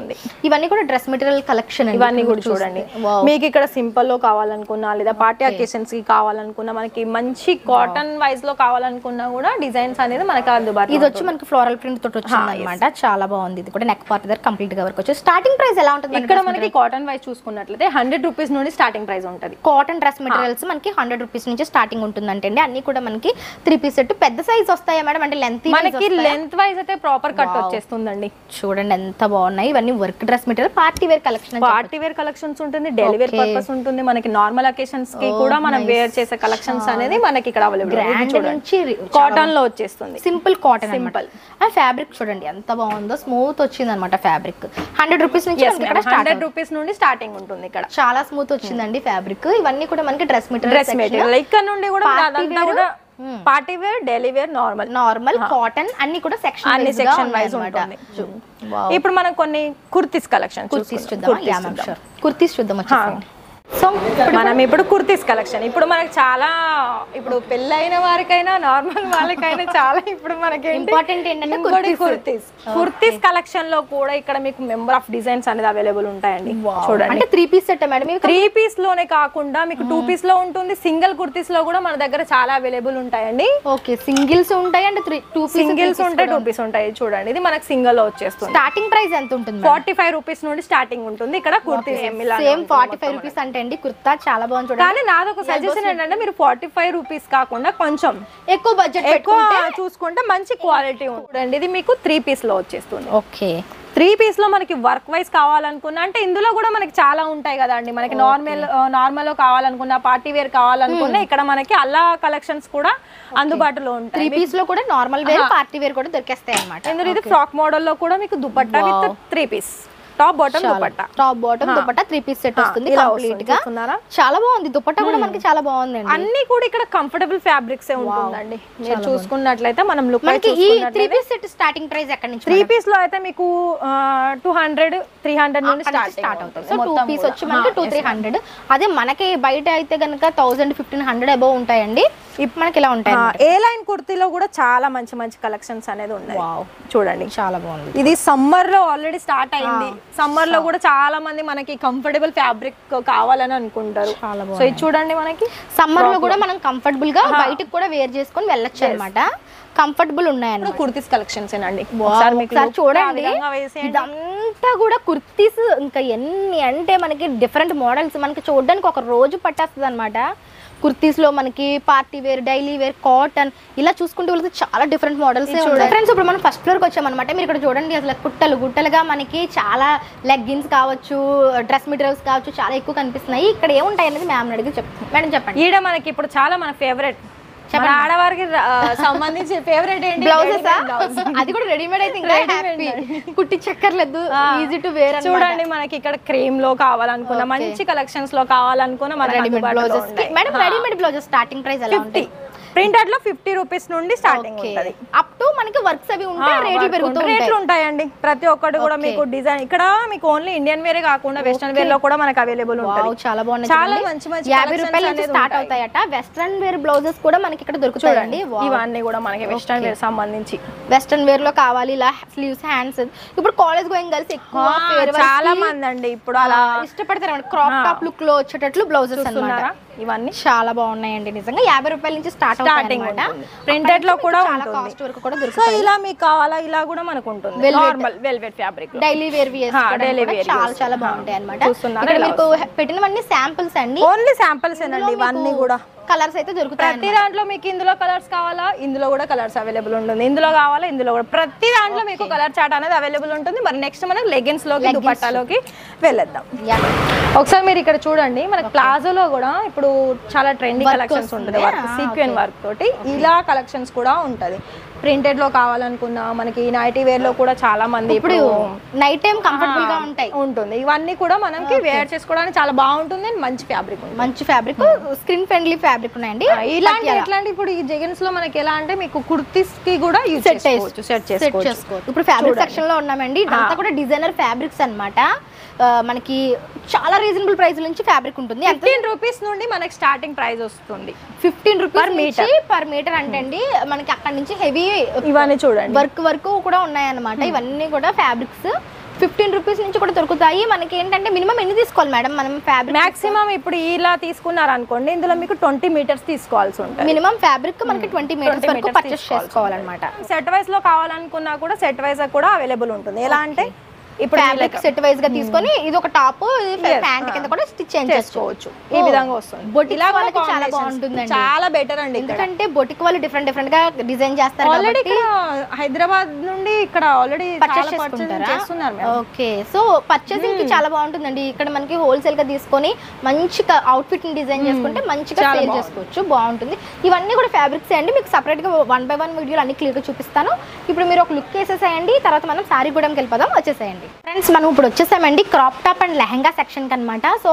Speaker 1: ఇవన్నీ కూడా డ్రెస్ మెటీరియల్ కలెక్షన్.
Speaker 2: ఇవన్నీ కూడా చూడండి. మీకు ఇక్కడ సింపుల్ లో కావాలనుకున్నా లేదా పార్టీ అకేషన్స్ కి కావాలనుకున్నా, మనకి మంచి కాటన్ వైజ్ లో కావాలనుకున్నా కూడా డిజైన్స్ అనేది మనకి అందుబాటులో.
Speaker 1: ఇది వచ్చి మనకి ఫ్లోరల్ ప్రింట్ తోటి వచ్చింది అన్నమాట, చాలా బాగుంది. ఇది కూడా నెక్ పార్ట్ దగ్గర కంప్లీట్ గా వర్క్ వచ్చి. స్టార్టింగ్ ప్రైస్ ఎలా ఉంటుంది
Speaker 2: ఇక్కడ మనకి? కాటన్ వైజ్ చూసుకున్నట్లయితే 100 రూపీస్ నుండి స్టార్టింగ్ ప్రైస్ ఉంటుంది.
Speaker 1: కాటన్ డ్రెస్ మెటీరియల్స్ మనకి 100 రూపీస్ నుంచి స్టార్టింగ్ ఉంటుందంటే అండి. అన్ని కూడా మనకి 3 పీస్ సెట్. పెద్ద సైజ్ వస్తాయా మేడం? అంటే లెంత్
Speaker 2: మనకి లెంత్ వైజ్ అయితే ప్రాపర్ కట్ వచ్చేస్తుందండి.
Speaker 1: చూడండి ఎంత బాగున్నాయి. ఇవన్నీ work dress material, party wear collection.
Speaker 2: Party wear collections ఉంటుంది, డైలీ వేర్ పర్పస్ ఉంటుంది, మనకి నార్మల్ అకేషన్స్ కి కూడా మనం వేర్ చేసే కలెక్షన్స్ అనేది మనకి ఇక్కడ అవైలబుల్. కాటన్ లో వచ్చేస్తుంది,
Speaker 1: సింపుల్ కాటన్. సింపుల్ ఆ ఫ్యాబ్రిక్ చూడండి ఎంత బాగుందో, స్మూత్ వచ్చింది అనమాట ఫ్యాబ్రిక్. 100 రూపీస్ నుంచి
Speaker 2: 100 రూపీస్ నుండి స్టార్టింగ్ ఉంటుంది. ఇక్కడ
Speaker 1: చాలా స్మూత్ వచ్చిందండి ఫ్యాబ్రిక్. ఇవన్నీ కూడా మనకి డ్రెస్ మెటీరియల్.
Speaker 2: ఇక్కడ నుండి కూడా party wear, daily wear, normal
Speaker 1: cotton అన్ని కూడా సెక్షన్ వైజ్ ఉంటుంది. ఇప్పుడు
Speaker 2: మనం కొన్ని కుర్తీస్ కలెక్షన్
Speaker 1: కుర్తీస్ చూద్దాం. కుర్తీస్ చూద్దాం. సో
Speaker 2: సో మనం ఇప్పుడు కుర్తీస్ కలెక్షన్ ఇప్పుడు మనకి చాలా ఇప్పుడు పెళ్ళైన వారికైనా నార్మల్ వాళ్ళకైనా చాలా ఇప్పుడు మనకి
Speaker 1: ఇంపార్టెంట్ ఏంటంటే
Speaker 2: కుర్తీస్ కలెక్షన్ లో కూడా ఇక్కడ మీకు మెంబర్ ఆఫ్ డిజైన్స్ అనేది అవైలబుల్ ఉంటాయండి. చూడండి
Speaker 1: అంటే 3 పీస్ సెట్ మేడం.
Speaker 2: 3 పీస్ లోనే కాకుండా మీకు 2 పీస్ లో ఉంటుంది, సింగిల్ కుర్తీస్ లో కూడా మన దగ్గర చాలా అవైలబుల్ ఉంటాయండి.
Speaker 1: ఓకే, సింగిల్స్ ఉంటాయి అంటే 2
Speaker 2: సింగిల్స్ ఉంటాయి, 2 పీస్ ఉంటాయి. చూడండి ఇది మనకి సింగిల్ లో వచ్చేస్తుంది.
Speaker 1: స్టార్టింగ్ ప్రైస్ ఎంత ఉంటుంది?
Speaker 2: 45 రూపీస్ నుండి స్టార్టింగ్ ఉంటుంది. ఇక్కడ కుర్తీస్
Speaker 1: సేమ్ 45 రూపీస్ అంటే అండి కుర్తా చాలా బాగుంది చూడండి.
Speaker 2: కానీ నాదొక సజెషన్ ఏంటంటే మీరు 45 రూపీస్ కాకుండా కొంచెం
Speaker 1: ఎక్కువ బడ్జెట్
Speaker 2: ఎక్కువ చూసుకుంటే మంచి క్వాలిటీ ఉంటుంది. ఇది మీకు 3 పీస్ లో వచ్చేస్తుంది.
Speaker 1: ఓకే,
Speaker 2: 3 పీస్ లో మనకి వర్క్ వైజ్ కావాలనుకున్నా అంటే ఇందులో కూడా మనకి చాలా ఉంటాయి కదా అండి. మనకి నార్మల్ కావాలనుకున్నా, పార్టీ వేర్ కావాలనుకున్నా ఇక్కడ మనకి అలా కలెక్షన్స్ కూడా అందుబాటులో ఉంటాయి.
Speaker 1: 3 పీస్ లో కూడా నార్మల్ వేర్, పార్టీ వేర్ కూడా దొరికేస్తాయి అన్నమాట.
Speaker 2: ఇందులో ఇది ఫ్రాక్ మోడల్ లో కూడా మీకు dupatta with 3 piece top bottom dupatta.
Speaker 1: Top bottom dupatta 3 piece set వస్తుంది కంప్లీట్ గా. చాలా బాగుంది దుపట్టా కూడా మనకి చాలా బాగుందండి.
Speaker 2: అన్ని కూడా ఇక్కడ కంఫర్టబుల్ ఫ్యాబ్రిక్స్ ఏ ఉంటుందండి. మీరు చూసుకున్నట్లయితే మనం లుక్
Speaker 1: మనకి ఈ 3 పీస్ సెట్ స్టార్టింగ్ ప్రైస్ ఎక్కడ నుంచి?
Speaker 2: 3 పీస్ లో అయితే మీకు 200 300 నుండి స్టార్ట్ అవుతుంది.
Speaker 1: సో 2 పీస్ వచ్చి మనకి 200-300. అదే మనకి బయట అయితే గనుక 1000-1500 అబౌవ్ ఉంటాయండి. ఇప్పుడు మనకి ఇలా ఉంటాయి.
Speaker 2: ఏ లైన్ కుర్తీలో కూడా చాలా మంచి మంచి కలెక్షన్స్ అనేది ఉన్నాయి. చూడండి
Speaker 1: చాలా బాగుంది.
Speaker 2: ఇది సమ్మర్ లో ఆల్రెడీ స్టార్ట్ అయింది. సమ్మర్ లో కూడా చాలా మంది మనకి కంఫర్టబుల్ ఫ్యాబ్రిక్ కావాలని అనుకుంటారు. సో ఇది చూడండి మనకి
Speaker 1: సమ్మర్ లో కూడా మనం కంఫర్టబుల్ గా బయటకు కూడా వేర్ చేసుకొని వెళ్ళొచ్చు అన్నమాట. కంఫర్టబుల్ ఉన్నాయన్నమాట.
Speaker 2: కుర్తీస్ కలెక్షన్స్ ఏనండి.
Speaker 1: చూడండి ఇదంతా కూడా కుర్తీస్. ఇంకా ఎన్ని అంటే మనకి డిఫరెంట్ మోడల్స్ మనకి చూడడానికి ఒక రోజు పట్టేస్తుంది అనమాట. కుర్తీస్ లో మనకి party wear, daily wear, cotton ఇలా చూసుకుంటూ వెళ్తే చాలా డిఫరెంట్ మోడల్స్ ఉన్నాయి ఫ్రెండ్స్. ఇప్పుడు మనం ఫస్ట్ ఫ్లోర్ కి వచ్చామన్నమాట. మీరు ఇక్కడ చూడండి అసలు గుట్టలు గుట్టలుగా మనకి చాలా లెగ్గిన్స్ కావచ్చు, డ్రెస్ మెటీరియల్స్ కావచ్చు చాలా ఎక్కువ కనిపిస్తున్నాయి. ఇక్కడ ఏముంటాయి అనేది మ్యామ్ అడిగి చెప్తాను. మేడం చెప్పండి.
Speaker 2: ఈడ మనకి ఇప్పుడు చాలా మన ఫేవరెట్ ఆడవారికి సంబంధించి ఫేవరెట్ ఏంటి?
Speaker 1: బ్లౌజెస్. అది కూడా రెడీమేడ్ అయితే ఇంకా హ్యాపీ, కుట్టి చక్కర్లేదు, ఈజీ టు వేర్.
Speaker 2: చూడండి మనకి ఇక్కడ క్రీమ్ లో కావాలనుకున్నా, మంచి కలెక్షన్స్ లో కావాలనుకున్నా మన
Speaker 1: readymade blouses. Madam readymade blouses starting price ఎలా ఉంటాయి?
Speaker 2: ప్రింటెడ్ లో 50 రూపీస్ నుండి స్టార్టింగ్ ఉంటది.
Speaker 1: అప్ టు మనకి వర్క్స్ అవి ఉంటాయి, రేట్లు
Speaker 2: ఉంటాయండి. ప్రతి ఒక్కటి కూడా మీకు డిజైన్ ఇక్కడ మీకు ఓన్లీ ఇండియన్ వేరే కాకుండా వెస్టర్న్ వేర్ లో కూడా మనకి అవైలబుల్ ఉంటుంది.
Speaker 1: చాలా బాగున్నాయి.
Speaker 2: చాలా మంచి మంచి
Speaker 1: 50 రూపాయల నుంచి స్టార్ట్ అవుతాయట. వెస్టర్న్ వేర్ బ్లౌజెస్ కూడా మనకి ఇక్కడ దొరుకుతాయండి.
Speaker 2: ఇవన్నీ కూడా మనకి వెస్టర్న్ వేర్ సంబంధించి.
Speaker 1: వెస్టర్న్ వేర్ లో కావాలి ఇలా స్లీవ్స్, హ్యాండ్స్. ఇప్పుడు కాలేజ్ గోయింగ్ గర్ల్స్ ఎక్కువ
Speaker 2: చాలా మంది అండి ఇప్పుడు అలా
Speaker 1: ఇష్టపడతారు క్రాప్ టాప్ లుక్ లో వచ్చేటట్లు బ్లౌజెస్ అన్నమాట.
Speaker 2: ఇవన్నీ
Speaker 1: చాలా బాగున్నాయండి నిజంగా. 50 రూపాయల నుంచి స్టార్టింగ్
Speaker 2: ప్రింటెడ్ లో కూడా
Speaker 1: చాలా కాస్ట్ వరకు కూడా దొరుకుతాయి.
Speaker 2: ఇలా మీకు కావాలా ఇలా కూడా మనకు ఉంటుంది. Normal velvet fabric
Speaker 1: daily wear చాలా చాలా బాగుంటాయి అన్నమాట. ఇక్కడ మీకు పెట్టినవన్నీ శాంపిల్స్ అండి,
Speaker 2: ఓన్లీ శాంపిల్స్ ఏనండి. ఇవన్నీ కూడా
Speaker 1: కలర్స్ అయితే దొరుకుతాయి.
Speaker 2: ప్రతి దాంట్లో మీకు ఇందులో కలర్స్ కావాలా, ఇందులో కూడా కలర్స్ అవైలబుల్ ఉంటుంది. ఇందులో కావాలా, ఇందులో కూడా ప్రతి దాంట్లో మీకు కలర్ చార్ట్ అనేది అవైలబుల్ ఉంటుంది. మరి నెక్స్ట్ మనం లెగిన్స్ లోకి, దుపట్టాలోకి వెళ్ళేద్దాం. ఒకసారి మీరు ఇక్కడ చూడండి మనకి ప్లాజోలో కూడా ఇప్పుడు చాలా ట్రెండింగ్ కలెక్షన్స్ ఉంటుంది. వర్క్ సీక్వెన్ వర్క్ తోటి ఇలా కలెక్షన్స్ కూడా ఉంటది. ప్రింటెడ్ లో కావాలనుకున్నా మనకి నైటీ వేర్ లో కూడా చాలా మంది
Speaker 1: ఇప్పుడు నైట్ టైం కంఫర్టబుల్ గా
Speaker 2: ఉంటుంది. ఇవన్నీ కూడా మనకి వేర్ చేసుకోవడానికి చాలా బాగుంటుంది. మంచి ఫ్యాబ్రిక్,
Speaker 1: మంచి ఫ్యాబ్రిక్, స్కిన్ ఫ్రెండ్లీ ఫ్యాబ్రిక్ ఉన్నాయండి.
Speaker 2: ఇట్లాంటి ఇప్పుడు ఈ జెగిన్స్ లో మనకి ఎలా అంటే మీకు కుర్తీస్ కి కూడా సెట్ చేసుకోవచ్చు.
Speaker 1: ఇప్పుడు ఫ్యాబ్రిక్ సెక్షన్ లో ఉన్నామండి. ఇదంతా కూడా డిజైనర్ ఫ్యాబ్రిక్స్ అన్నమాట. మనకి చాలా రీజనబుల్ ప్రైస్ నుంచి ఫ్యాబ్రిక్ ఉంటుంది.
Speaker 2: 15 రూపీస్ నుండి మనకి స్టార్టింగ్ ప్రైస్ వస్తుంది.
Speaker 1: 15 రూపీస్ పర్ మీటర్ అంటే అండి మనకి అక్కడ నుంచి హెవీ
Speaker 2: ఇవన్నీ చూడండి
Speaker 1: వర్క్ కూడా ఉన్నాయన్నమాట. ఇవన్నీ కూడా ఫ్యాబ్రిక్స్ 15 రూపీస్ నుంచి కూడా దొరుకుతాయి. మనకి ఏంటంటే మినిమం ఎన్ని తీసుకోవాలి మేడం మనం ఫ్యాబ్రిక్?
Speaker 2: మాక్సిమం ఇప్పుడు ఇలా తీసుకున్నారు అనుకోండి, ఇందులో మీకు 20 మీటర్స్ తీసుకోవాల్సి ఉంటుంది.
Speaker 1: మినిమం ఫ్యాబ్రిక్ మనకి 20 మీటర్స్ వరకు పర్చేస్ చేసుకోవాలన్నమాట.
Speaker 2: సెట్ వైజ్ లో కావాలనుకున్నా కూడా సెట్ వైజ్ కూడా అవైలబుల్ ఉంటుంది. ఎలా అంటే ఇప్పుడు
Speaker 1: ఫ్యాబ్రిక్ సెట్ వైజ్ గా తీసుకొని ఇది ఒక టాప్, ప్యాంట్ కింద కూడా స్టిచ్ చేసుకోవచ్చు.
Speaker 2: ఈ విధంగా వస్తుంది.
Speaker 1: బొటిక్ వాళ్ళకి చాలా బాగుంటుందండి,
Speaker 2: చాలా బెటర్ అండి.
Speaker 1: ఎందుకంటే బొటిక్ వాళ్ళు డిఫరెంట్ డిఫరెంట్ గా డిజైన్ చేస్తారు.
Speaker 2: ఆల్రెడీ హైదరాబాద్ నుండి ఇక్కడ ఆల్రెడీ పర్చేస్ చేస్తున్నారు.
Speaker 1: ఓకే, సో పర్చేసింగ్ కి చాలా బాగుంటుందండి. ఇక్కడ మనకి హోల్సేల్ గా తీసుకొని మంచిగా అవుట్ ఫిట్ ని డిజైన్ చేసుకుంటే మంచిగా సేల్ చేసుకోవచ్చు. బాగుంటుంది. ఇవన్నీ కూడా ఫ్యాబ్రిక్స్ అండి. మీకు సపరేట్ గా 1 by 1 వీడియోలు అన్ని క్లియర్ గా చూపిస్తాను. ఇప్పుడు మీరు ఒక లుక్ వేసేసేయండి, తర్వాత మనం సారీ గూడెంకి వెళ్ళిపోదాం. వచ్చేసేయండి ఫ్రెండ్స్. మనం ఇప్పుడు వచ్చేసామండి crop top and lehenga section కి అనమాట. సో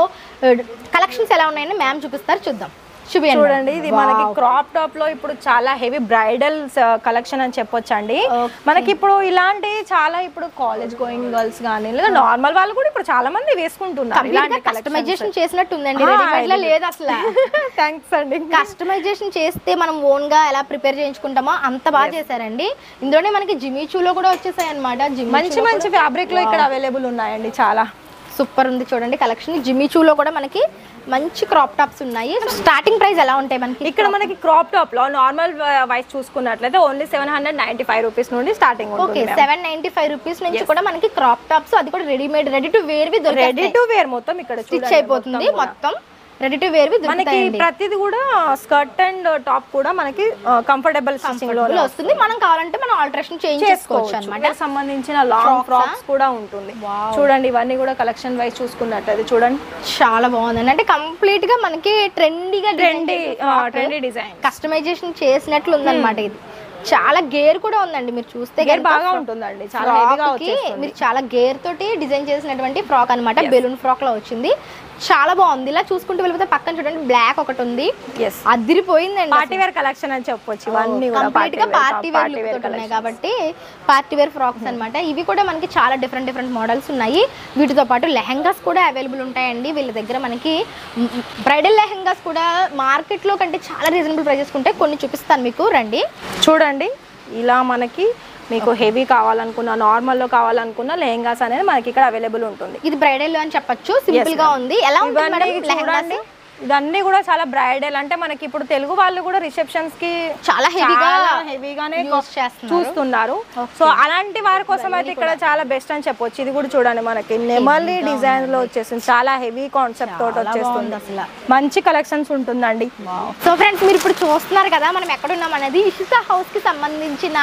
Speaker 1: కలెక్షన్స్ ఎలా ఉన్నాయని మ్యామ్ చూపిస్తారు, చూద్దాం.
Speaker 2: చూడండి ఇది మనకి క్రాప్ టాప్ లో ఇప్పుడు చాలా హెవీ బ్రైడల్ కలెక్షన్ అని చెప్పొచ్చు అండి. మనకి ఇప్పుడు ఇలాంటి చాలా ఇప్పుడు కాలేజ్ గోయింగ్ గర్ల్స్ గానీ లేదా నార్మల్ వాళ్ళు కూడా ఇప్పుడు చాలా మంది వేసుకుంటున్నారు. ఇలాంటి
Speaker 1: కస్టమైజేషన్ చేసినట్టు ఉందండి, రెడీమేడ్ లా లేదు అసలు.
Speaker 2: థ్యాంక్స్ అండి.
Speaker 1: కస్టమైజేషన్ చేస్తే మనం ఓన్ గా ఎలా ప్రిపేర్ చేయించుకుంటామో అంత బాగా చేశారండి. ఇందులోనే మనకి జిమిచూలో కూడా వచ్చేసాయి అన్నమాట.
Speaker 2: మంచి మంచి ఫ్యాబ్రిక్ లో ఇక్కడ అవైలబుల్ ఉన్నాయండి, చాలా
Speaker 1: సూపర్ ఉంది చూడండి కలెక్షన్. జిమిచూలో కూడా మనకి మంచి క్రాప్ టాప్స్ ఉన్నాయి. స్టార్టింగ్ ప్రైస్ ఎలా ఉంటాయి మనకి?
Speaker 2: ఇక్కడ మనకి క్రాప్ టాప్ లో నార్మల్ వైస్ చూసుకున్నట్లయితే ఓన్లీ 795 రూపీస్ నుండి స్టార్టింగ్.
Speaker 1: ఓకే, 795 రూపీస్ నుంచి కూడా మనకి క్రాప్ టాప్స్, అది కూడా రెడీమేడ్ రెడీ టు వేర్ వి దొరుకుతాయి.
Speaker 2: రెడీ టు వేర్ మొత్తం ఇక్కడ
Speaker 1: స్టిచ్ అయిపోతుంది మొత్తం. రెడీ టు వేర్ వి
Speaker 2: మనకి ప్రతిది కూడా స్కర్ట్ అండ్ టాప్ కూడా మనకి కంఫర్టబుల్ స్టిచింగ్ లో
Speaker 1: వస్తుంది. మనం కావాలంటే మనం ఆల్టరేషన్ చేంజ్ చేసుకోవచ్చు అన్నమాట.
Speaker 2: సంబంధించిన లాంగ్ ఫ్రాక్స్ కూడా ఉంటుంది. చూడండి ఇవన్నీ కూడా కలెక్షన్ వైస్ చూసుకున్నట్లయితే చూడండి
Speaker 1: చాలా బాగుందండి. అంటే కంప్లీట్ గా మనకి ట్రెండీ
Speaker 2: డిజైన్
Speaker 1: కస్టమైజేషన్ చేసినట్లు ఉందన్నమాట. ఇది చాలా గేర్ కూడా ఉందండి, మీరు చూస్తే
Speaker 2: గేర్ బాగా ఉంటుందండి, చాలా హెవీగా వచ్చేస్తుంది.
Speaker 1: మీరు చాలా గేర్ తోటి డిజైన్ చేసినటువంటి ఫ్రాక్ అన్నమాట. బెలూన్ ఫ్రాక్ లో వచ్చింది, చాలా బాగుంది. ఇలా చూసుకుంటూ వెళ్ళిపోతే పక్కన చూడండి బ్లాక్ ఒకటి ఉంది, అదిరిపోయిందండి.
Speaker 2: పార్టీ వేర్ కలెక్షన్ అని చెప్పొచ్చు. ఇవన్నీ
Speaker 1: కంప్లీట్ గా పార్టీ వేర్ లుక్ ఉన్నాయి కాబట్టి పార్టీ వేర్ ఫ్రాక్స్ అన్నమాట. ఇవి కూడా మనకి చాలా డిఫరెంట్ మోడల్స్ ఉన్నాయి. వీటితో పాటు లెహెంగాస్ కూడా అవైలబుల్ ఉంటాయండి వీళ్ళ దగ్గర. మనకి బ్రైడల్ లెహెంగాస్ కూడా మార్కెట్ లో కంటే చాలా రీజనబుల్ ప్రైజెస్ ఉంటాయి. కొన్ని చూపిస్తాను మీకు, రండి
Speaker 2: చూడండి. ఇలా మనకి మీకు హెవీ కావాలనుకున్నా నార్మల్ లో కావాలనుకున్నా లెహెంగాస్ అనేది మనకి ఇక్కడ అవైలబుల్ ఉంటుంది.
Speaker 1: ఇది బ్రైడల్ అని చెప్పొచ్చు, సింపుల్ గా ఉంది. ఎలా ఉంటుంది మేడం లెహెంగాస్?
Speaker 2: ఇదన్నీ కూడా చాలా బ్రైడల్, అంటే మనకి ఇప్పుడు తెలుగు వాళ్ళు కూడా రిసెప్షన్స్ కి
Speaker 1: చాలా
Speaker 2: హెవీగానే చూస్తున్నారు. సో అలాంటి వారి కోసం అయితే ఇక్కడ చాలా బెస్ట్ అని చెప్పొచ్చు. ఇది కూడా చూడండి మనకి నెమలి డిజైన్ లో వచ్చేసింది, చాలా హెవీ కాన్సెప్ట్ తోటి వచ్చేస్తుంది. అసలు మంచి కలెక్షన్స్ ఉంటుందండి.
Speaker 1: సో ఫ్రెండ్స్ మీరు ఇప్పుడు చూస్తున్నారు కదా మనం ఎక్కడున్నాం అనేది ఇషితా హౌస్ కి సంబంధించిన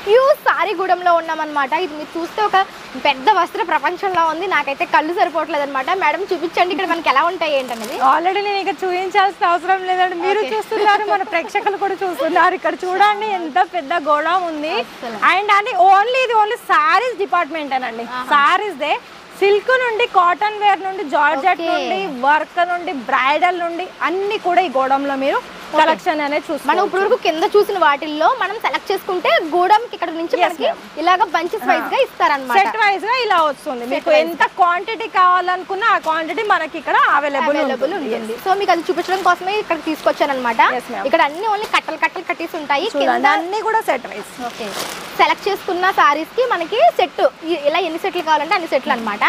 Speaker 1: ప్యూర్ సారీగూడెంలో ఉన్నామన్నమాట. ఇది మీరు చూస్తే ఒక పెద్ద వస్త్ర ప్రపంచంలో ఉంది. నాకైతే కళ్ళు సరిపోవట్లేదు అనమాట. మేడం చూపించండి ఇక్కడ మనకి ఎలా ఉంటాయి ఏంటనేది.
Speaker 2: ఆల్రెడీ నేను ఇక్కడ చూపించాల్సిన అవసరం లేదండి, మీరు చూస్తున్నారు, మన ప్రేక్షకులు కూడా చూస్తున్నారు. ఇక్కడ చూడండి ఎంత పెద్ద గోడౌన్ ఉంది. అండ్ అని ఇది ఓన్లీ సారీస్ డిపార్ట్మెంట్ అనండి. సారీస్ దే సిల్క్ నుండి కాటన్ వేర్ నుండి జార్జెట్ నుండి వర్క్ నుండి బ్రైడల్ నుండి అన్ని కూడా ఈ గోడంలో మీరు కలెక్షన్ అనేది చూస్తాం.
Speaker 1: మనం ఇప్పుడు వరకు కింద చూసిన వాటిల్లో మనం సెలెక్ట్ చేసుకుంటే గోడంకి ఇక్కడ నుంచి మనకి ఇలాగ బంచెస్ వైజ్ గా ఇస్తారన్నమాట.
Speaker 2: సెట్ వైజ్ గా ఇలా వస్తుంది. మీకు ఎంత క్వాంటిటీ కావాలనుకున్నా ఆ క్వాంటిటీ మనకి ఇక్కడ అవైలబుల్ ఉంటుంది.
Speaker 1: సో మీకు అది చూపించడం కోసమే ఇక్కడ తీసుకొచ్చానన్నమాట. ఇక్కడ అన్ని ఓన్లీ కట్టలు కట్టేసి ఉంటాయి.
Speaker 2: అన్ని కూడా సెట్ వైజ్.
Speaker 1: ఓకే, సెలెక్ట్ చేసుకున్న సారీస్ కి మనకి సెట్ ఇలా ఎన్ని సెట్లు కావాలంటే అన్ని సెట్లు అన్నమాట.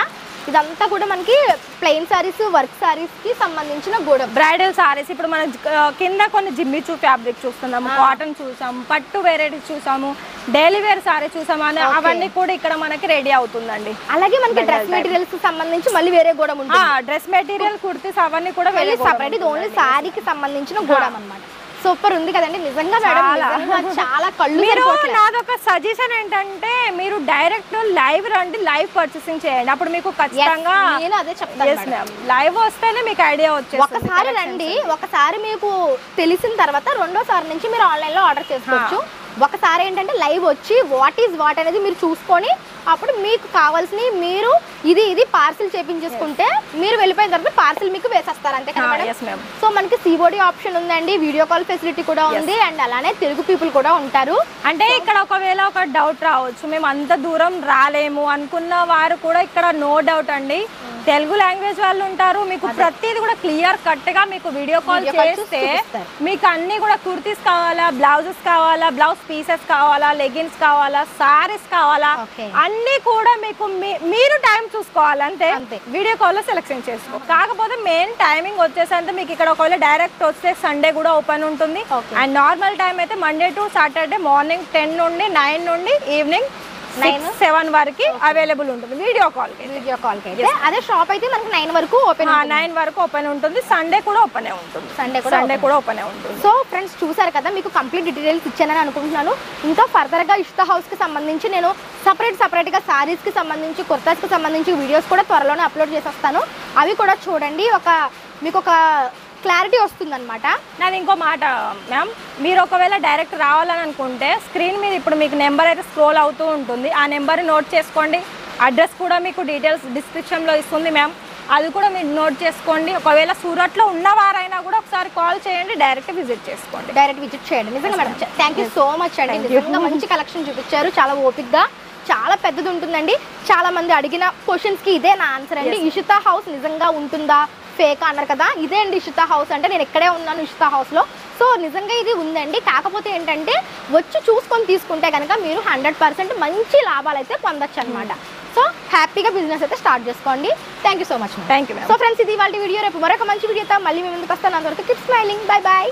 Speaker 1: ఇదంతా కూడా మనకి ప్లెయిన్ సారీస్, వర్క్ సారీస్ కి సంబంధించిన గోడౌన్.
Speaker 2: బ్రైడల్ సారీస్ ఇప్పుడు మనం కింద కొన్ని జిమ్మిచూ ఫ్యాబ్రిక్ చూస్తున్నాము, కాటన్ చూసాము, పట్టు వెరైటీస్ చూసాము, డైలీ వేర్ సారీ చూసాము అని అవన్నీ కూడా ఇక్కడ మనకి రెడీ అవుతుందండి.
Speaker 1: అలాగే మనకి డ్రెస్ మెటీరియల్స్ కి సంబంధించి మళ్ళీ వేరే గోడౌన్ ఉంటుంది.
Speaker 2: డ్రెస్ మెటీరియల్ కుర్తీస్ అవన్నీ కూడా
Speaker 1: సెపరేట్. ఇది ఓన్లీ సారీకి సంబంధించిన గోడౌన్ అన్నమాట. సూపర్ ఉంది కదండి నిజంగా మేడం, చాలా కళ్ళు.
Speaker 2: మీరు నాదొక సజెషన్ ఏంటంటే మీరు డైరెక్ట్ లైవ్ రండి, లైవ్ పర్చేసింగ్ చేయండి. అప్పుడు మీకు ఖచ్చితంగా
Speaker 1: నేను అదే చెప్తాను,
Speaker 2: లైవ్ వస్తేనే మీకు ఐడియా వచ్చేస్తుంది.
Speaker 1: ఒకసారి రండి, ఒకసారి మీకు తెలిసిన తర్వాత రెండోసారి నుంచి మీరు ఆన్లైన్ లో ఆర్డర్ చేసుకోవచ్చు. ఒకసారి ఏంటంటే లైవ్ వచ్చి వాట్ ఈజ్ వాట్ అనేది మీరు చూసుకొని అప్పుడు మీకు కావాల్సిన మీరు ఇది పార్సిల్ చేపించేసుకుంటే మీరు వెళ్ళిపోయిన తర్వాత పార్సిల్ మీకు వేసేస్తారు అంతే కదా మేడం. సో మనకి సిఓడి ఆప్షన్ ఉందండి, వీడియో కాల్ ఫెసిలిటీ కూడా ఉంది. అండ్ అలానే తెలుగు పీపుల్ కూడా ఉంటారు.
Speaker 2: అంటే ఇక్కడ ఒకవేళ ఒక డౌట్ రావచ్చు, మేము అంత దూరం రాలేము అనుకున్న వారు కూడా ఇక్కడ నో డౌట్ అండి, తెలుగు లాంగ్వేజ్ వాళ్ళు ఉంటారు. మీకు ప్రతిదీ కూడా క్లియర్ కట్ గా మీకు వీడియో కాల్ చేస్తే మీకు అన్ని కూడా కుర్తీస్ కావాలా, బ్లౌజెస్ కావాలా, బ్లౌజ్ పీసెస్ కావాలా, లెగిన్స్ కావాలా, సారీస్ కావాలా, అన్ని కూడా మీకు మీరు టైం చూసుకోవాలంటే వీడియో కాల్ లో సెలెక్షన్ చేసుకో. కాకపోతే మెయిన్ టైమింగ్ వచ్చేసంటే మీకు ఇక్కడ ఒకవేళ డైరెక్ట్ వస్తే సండే కూడా ఓపెన్ ఉంటుంది. అండ్ నార్మల్ టైం అయితే మండే టు సాటర్డే మార్నింగ్ 10 నుండి 9 నుండి ఈవినింగ్ 7 వరకు అవైలబుల్ ఉంటుంది వీడియో కాల్ కి.
Speaker 1: అదే షాప్ అయితే మనకి 9 వరకు ఓపెన్,
Speaker 2: 9 వరకు ఓపెన్ ఉంటుంది. సండే కూడా ఓపెన్ ఉంటుంది. సండే కూడా ఓపెన్ ఉంటుంది.
Speaker 1: సో ఫ్రెండ్స్ చూసారు కదా, మీకు కంప్లీట్ డీటెయిల్స్ ఇచ్చానని అనుకుంటున్నాను. ఇంకా ఫర్దర్ గా ఇషితా హౌస్ కి సంబంధించి నేను సపరేట్ గా సారీస్ కి సంబంధించి, కుర్తాస్ కి సంబంధించి వీడియోస్ కూడా త్వరలోనే అప్లోడ్ చేసేస్తాను. అవి కూడా చూడండి, మీకు ఒక క్లారిటీ వస్తుందన్నమాట.
Speaker 2: నాది ఇంకో మాట మ్యామ్, మీరు ఒకవేళ డైరెక్ట్ రావాలని అనుకుంటే స్క్రీన్ మీద ఇప్పుడు మీకు నెంబర్ అయితే స్క్రోల్ అవుతూ ఉంటుంది. ఆ నెంబర్ నోట్ చేసుకోండి. అడ్రస్ కూడా మీకు డీటెయిల్స్ డిస్క్రిప్షన్లో ఇస్తుంది మ్యామ్. అది కూడా మీరు నోట్ చేసుకోండి. ఒకవేళ సూరత్లో ఉన్నవారైనా కూడా ఒకసారి కాల్ చేయండి, డైరెక్ట్ విజిట్ చేసుకోండి.
Speaker 1: డైరెక్ట్ విజిట్ చేయండి. నిజంగా madam thank you so much అండి. నిజంగా మంచి కలెక్షన్ చూపించారు, చాలా ఓపిక్గా, చాలా పెద్దది ఉంటుందండి. చాలా మంది అడిగిన క్వశ్చన్స్కి ఇదే నా ఆన్సర్ అండి. ఇషితా హౌస్ నిజంగా ఉంటుందా ఫేక్ అన్నారు కదా, ఇదే అండి ఇషితా హౌస్ అంటే. నేను ఇక్కడే ఉన్నాను ఇషితా హౌస్లో. సో నిజంగా ఇది ఉందండి. కాకపోతే ఏంటంటే వచ్చి చూసుకొని తీసుకుంటే కనుక మీరు 100% మంచి లాభాలు అయితే పొందొచ్చు అనమాట. సో హ్యాపీగా బిజినెస్ అయితే స్టార్ట్ చేసుకోండి. Thank you so much.
Speaker 2: Thank you.
Speaker 1: So friends, ఇది వాళ్ళ వీడియో. రేపు మరొక మంచి వీడియోతో మళ్ళీ మేము ముందుకు వస్తాను. అంతవరకు కీప్ స్మైలింగ్. Bye bye.